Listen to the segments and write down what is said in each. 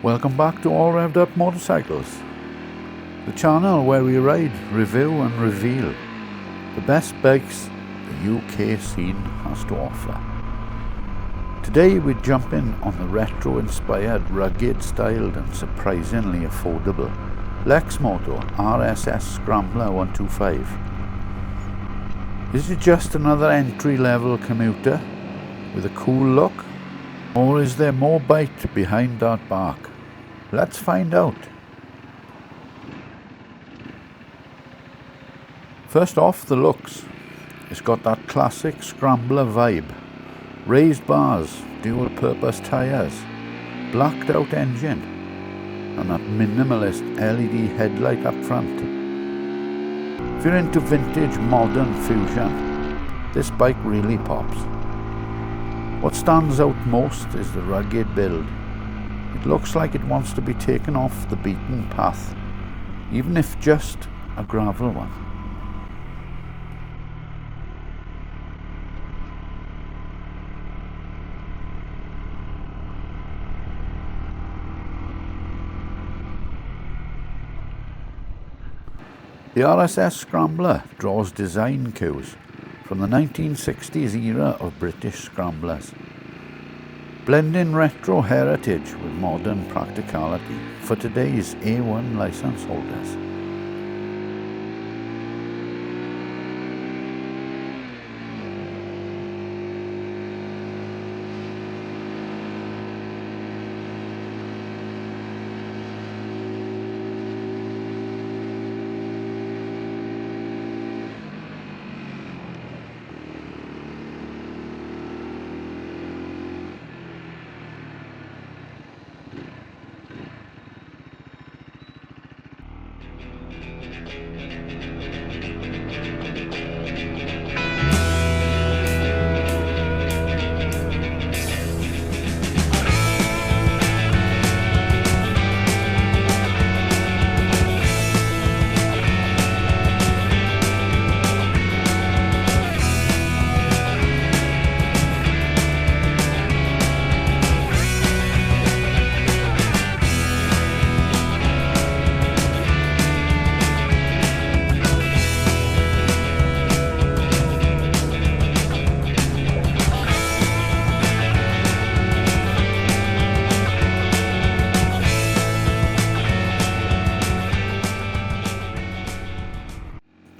Welcome back to All Revved Up Motorcycles, the channel where we ride, review and reveal the best bikes the UK scene has to offer. Today we jump in on the retro-inspired, rugged-styled and surprisingly affordable Lexmoto RSS Scrambler 125. Is it just another entry-level commuter with a cool look? Or is there more bite behind that bark? Let's find out. First off, the looks. It's got that classic Scrambler vibe. Raised bars, dual purpose tyres, blacked out engine, and that minimalist LED headlight up front. If you're into vintage modern fusion, this bike really pops. What stands out most is the rugged build. It looks like it wants to be taken off the beaten path, even if just a gravel one. The RSS Scrambler draws design cues from the 1960s era of British scramblers, blending retro heritage with modern practicality for today's A1 licence holders.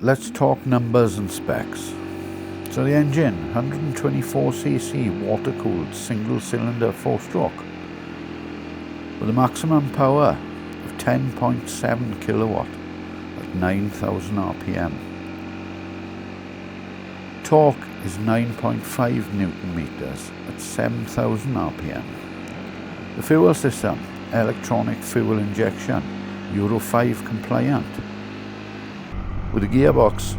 Let's talk numbers and specs. So the engine, 124cc water-cooled single-cylinder 4-stroke with a maximum power of 10.7 kilowatt at 9,000 RPM. Torque is 9.5 Newton meters at 7,000 RPM. The fuel system, electronic fuel injection, Euro 5 compliant, with a gearbox,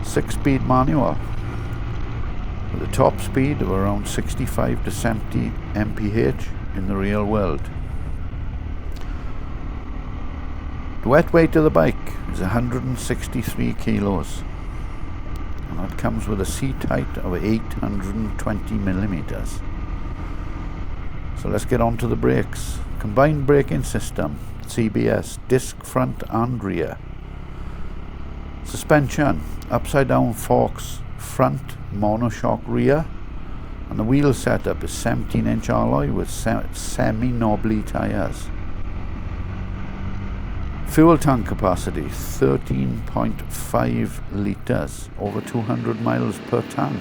6-speed manual, with a top speed of around 65 to 70 mph in the real world. The wet weight of the bike is 163 kilos, and that comes with a seat height of 820 millimeters. So let's get on to the brakes. Combined braking system, CBS, disc front and rear. Suspension, upside down forks, front, monoshock rear, and the wheel setup is 17-inch alloy with semi-knobbly tyres. Fuel tank capacity, 13.5 litres, over 200 miles per tank.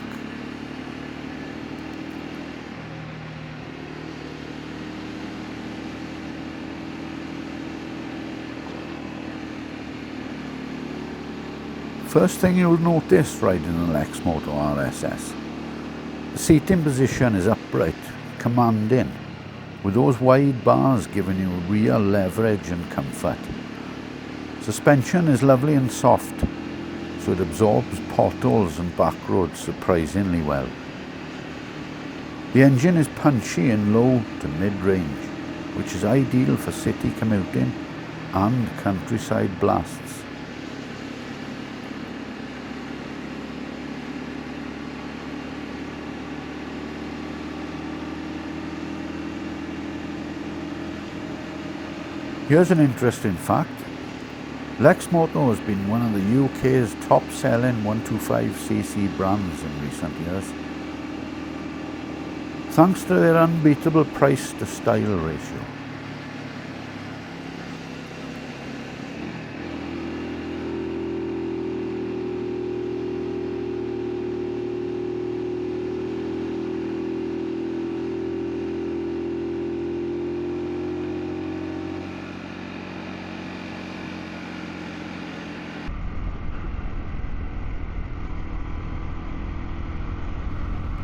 First thing you'll notice riding the Lexmoto RSS, the seating position is upright, commanding, with those wide bars giving you real leverage and comfort. Suspension is lovely and soft, so it absorbs potholes and back roads surprisingly well. The engine is punchy in low to mid-range, which is ideal for city commuting and countryside blasts. Here's an interesting fact. Lexmoto has been one of the UK's top-selling 125cc brands in recent years, thanks to their unbeatable price-to-style ratio.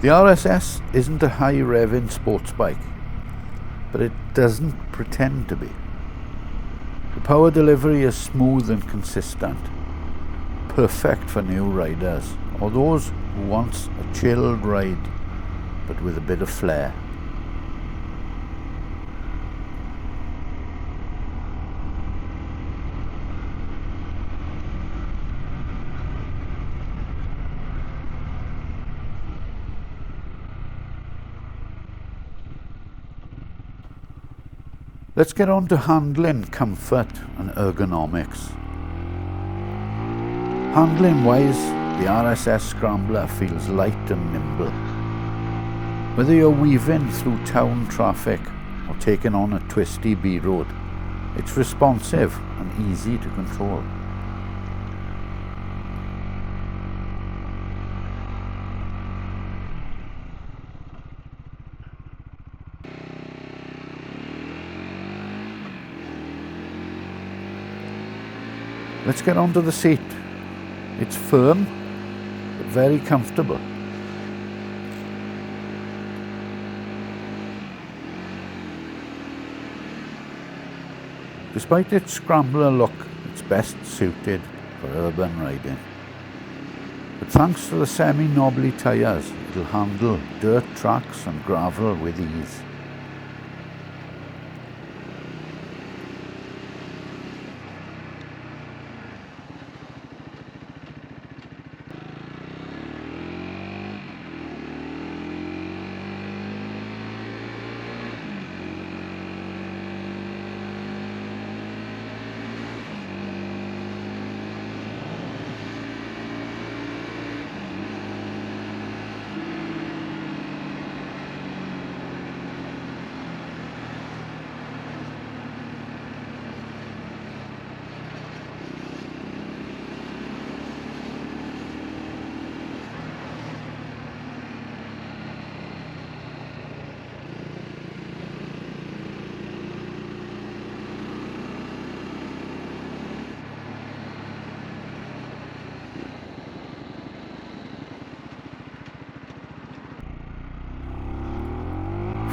The RSS isn't a high-revving sports bike, but it doesn't pretend to be. The power delivery is smooth and consistent, perfect for new riders or those who want a chilled ride but with a bit of flair. Let's get on to handling, comfort and ergonomics. Handling wise, the RSS Scrambler feels light and nimble. Whether you're weaving through town traffic or taking on a twisty B road, it's responsive and easy to control. Let's get onto the seat. It's firm, but very comfortable. Despite its scrambler look, it's best suited for urban riding. But thanks to the semi-knobbly tyres, it'll handle dirt tracks and gravel with ease.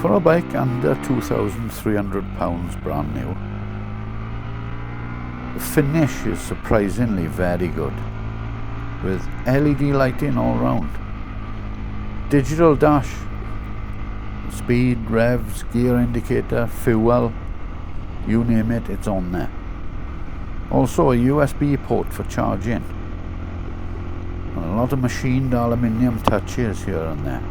For a bike under £2,300 brand new, the finish is surprisingly very good, with LED lighting all round, digital dash, speed, revs, gear indicator, fuel, you name it, it's on there. Also a USB port for charging, and a lot of machined aluminium touches here and there.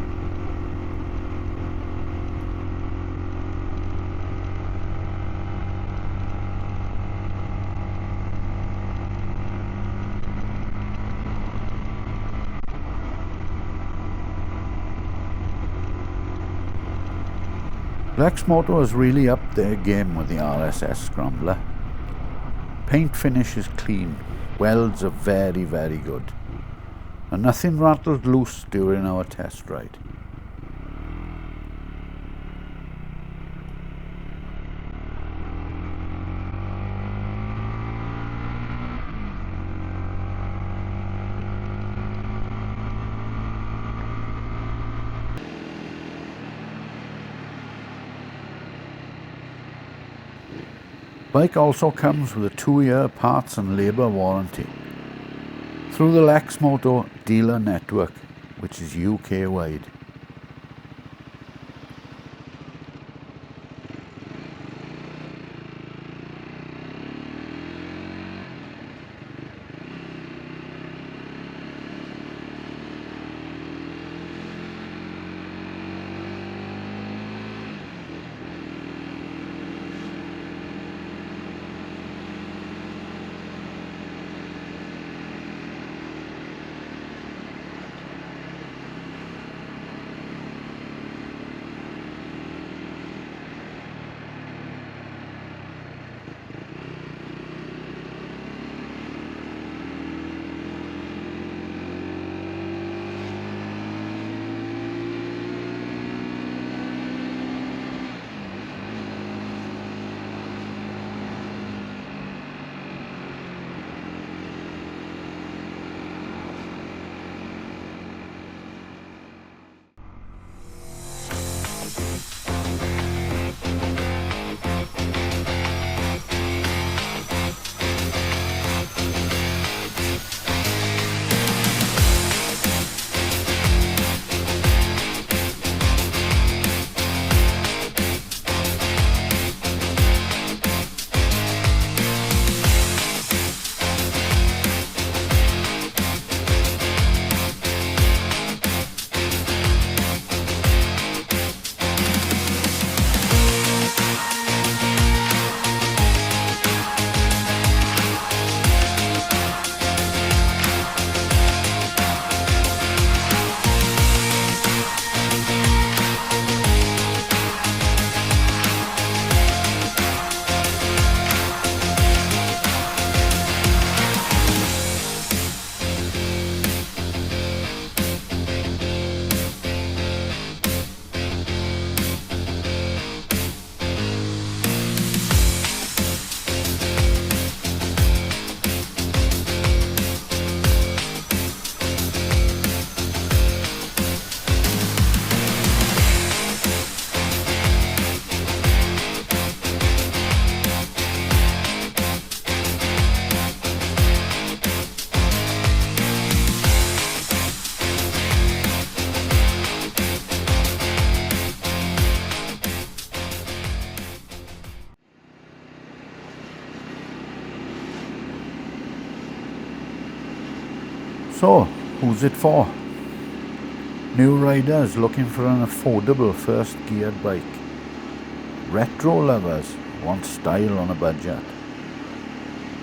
Lexmoto has really upped their game with the RSS Scrambler. Paint finish is clean, welds are very good, and nothing rattled loose during our test ride. Bike also comes with a 2-year parts and labour warranty through the Lexmoto dealer network, which is UK wide. So, who's it for? New riders looking for an affordable first geared bike. Retro lovers want style on a budget.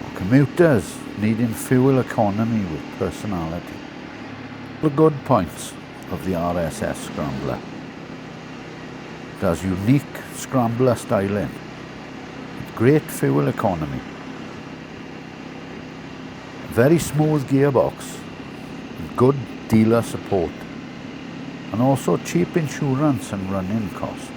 Or commuters needing fuel economy with personality. The good points of the RSS Scrambler. It has unique Scrambler styling, with great fuel economy, a very smooth gearbox, and good dealer support, and also cheap insurance and running costs.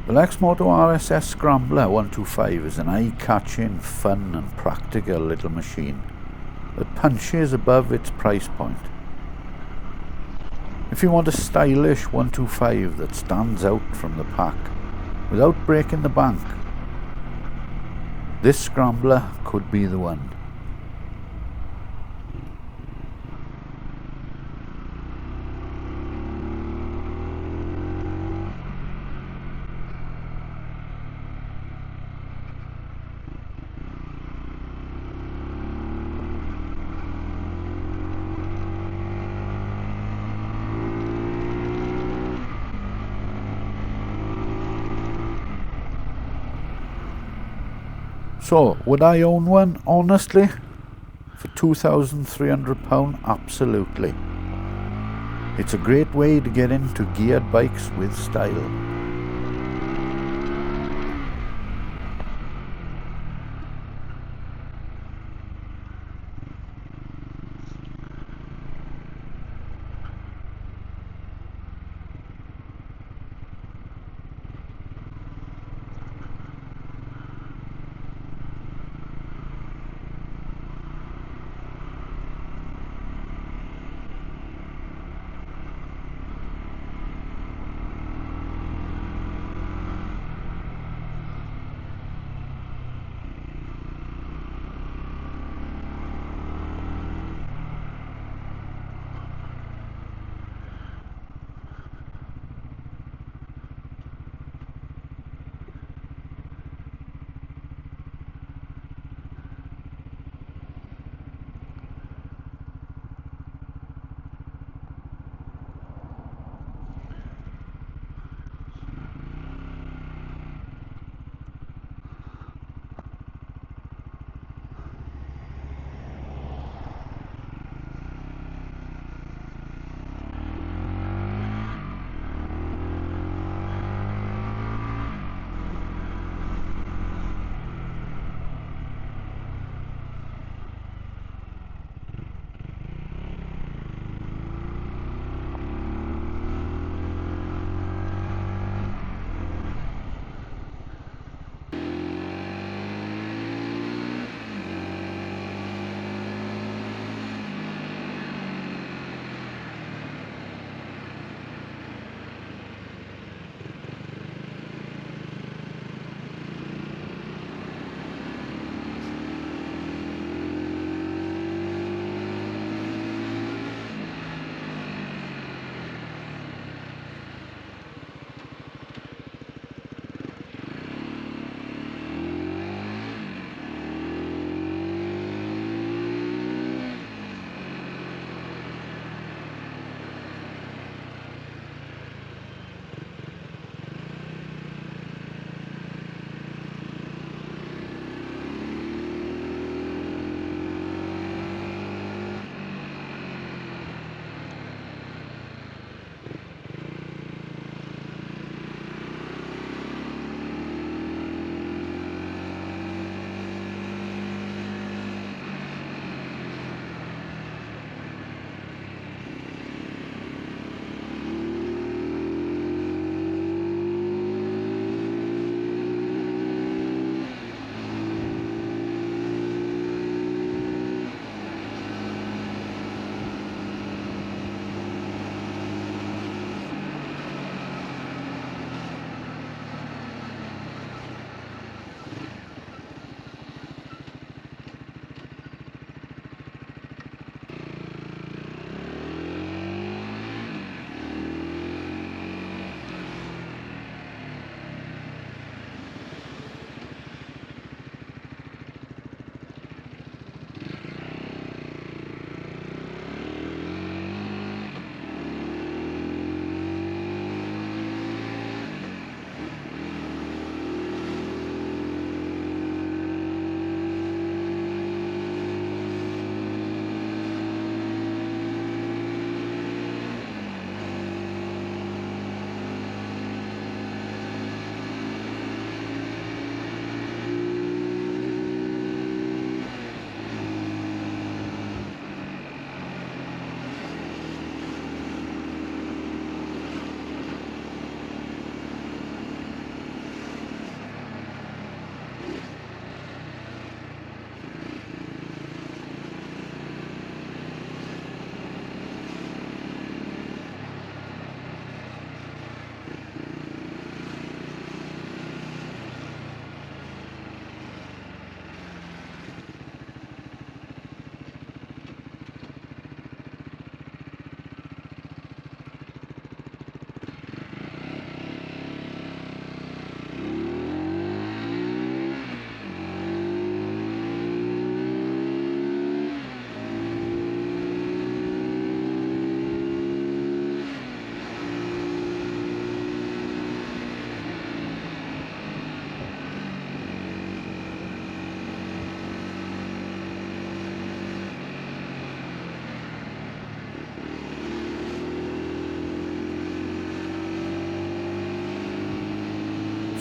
The Lexmoto RSS Scrambler 125 is an eye-catching, fun and practical little machine that punches above its price point. If you want a stylish 125 that stands out from the pack without breaking the bank, this Scrambler could be the one. So, would I own one? Honestly, for £2,300, absolutely. It's a great way to get into geared bikes with style.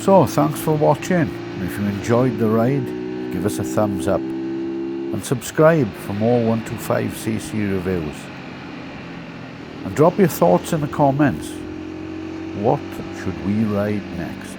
So thanks for watching. If you enjoyed the ride, give us a thumbs up and subscribe for more 125cc reviews. And drop your thoughts in the comments. What should we ride next?